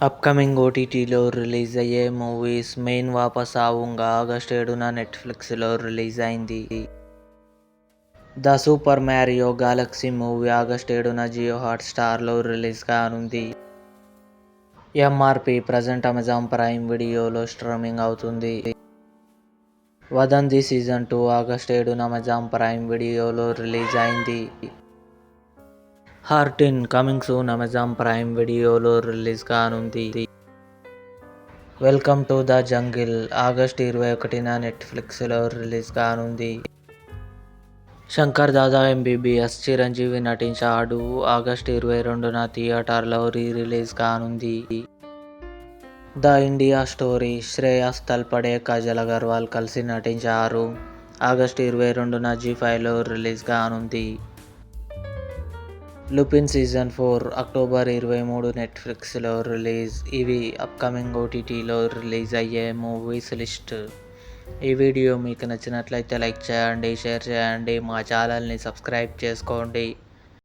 Upcoming ఓటీటీలో release అయ్యే movies main వాపస్ ఆవుంగా ఆగస్టు 7న నెట్ఫ్లిక్స్లో రిలీజ్ అయింది. The Super Mario Galaxy movie August 7న జియో హాట్స్టార్లో రిలీజ్ కానుంది. ఎంఆర్పీ ప్రజెంట్ అమెజాన్ ప్రైమ్ వీడియోలో స్ట్రీమింగ్ అవుతుంది. వదంతి సీజన్ 2 ఆగస్టు 7న అమెజాన్ ప్రైమ్ వీడియోలో రిలీజ్ అయింది. హార్టిన్ కమింగ్ సూన్ అమెజాన్ ప్రైమ్ వీడియోలో రిలీజ్ కానుంది. Welcome to the Jungle August 21న నెట్ఫ్లిక్స్లో రిలీజ్ కానుంది. శంకర్ దాదా ఎంబీబీఎస్ చిరంజీవి నటించాడు. ఆగస్టు 22న థియేటర్లో రిలీజ్ కానుంది. The India story Shreyas Talpade, Kajal Agarwal కలిసి నటించారు. ఆగస్టు 22న జీ5లో రిలీజ్ కానుంది. లుపిన్ సీజన్ 4 అక్టోబర్ 23 నెట్ఫ్లిక్స్లో రిలీజ్. ఇవి అప్కమింగ్ ఓటీటీలో రిలీజ్ అయ్యే మూవీస్ లిస్ట్. ఈ వీడియో మీకు నచ్చినట్లయితే లైక్ చేయండి, షేర్ చేయండి, మా ఛానల్ని సబ్స్క్రైబ్ చేసుకోండి.